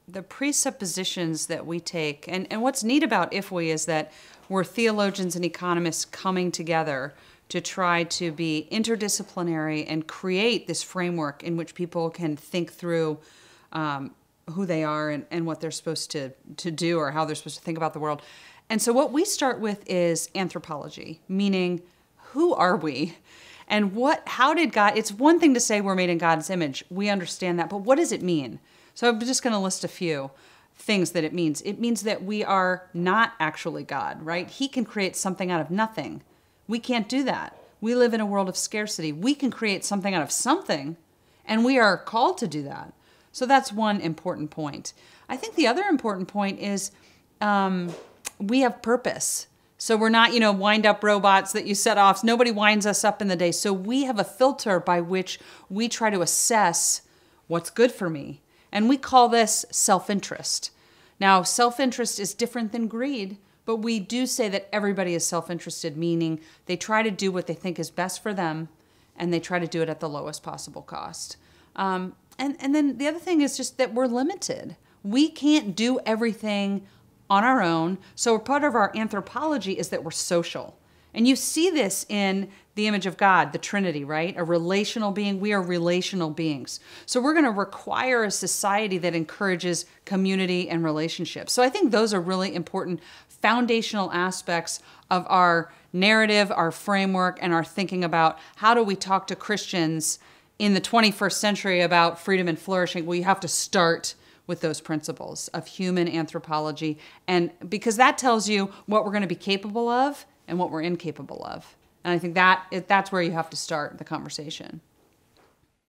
the presuppositions that we take, and what's neat about if we is that we're theologians and economists coming together to try to be interdisciplinary and create this framework in which people can think through who they are and what they're supposed to do or how they're supposed to think about the world. And so what we start with is anthropology, meaning who are we? And how did God, it's one thing to say we're made in God's image. We understand that, but what does it mean? So I'm just going to list a few things that it means. It means that we are not actually God, right? He can create something out of nothing. We can't do that. We live in a world of scarcity. We can create something out of something, and we are called to do that. So that's one important point. I think the other important point is we have purpose. So we're not, wind-up robots that you set off. Nobody winds us up in the day. So we have a filter by which we try to assess what's good for me. And we call this self-interest. Now, self-interest is different than greed, but we do say that everybody is self-interested, meaning they try to do what they think is best for them, and they try to do it at the lowest possible cost. And then the other thing is just that we're limited. We can't do everything on our own. So part of our anthropology is that we're social. And you see this in the image of God, the Trinity, right? A relational being. We are relational beings. So we're going to require a society that encourages community and relationships. So I think those are really important foundational aspects of our narrative, our framework, and our thinking about how do we talk to Christians in the 21st century about freedom and flourishing. Well, you have to start with those principles of human anthropology, and because that tells you what we're going to be capable of and what we're incapable of. And I think that's where you have to start the conversation.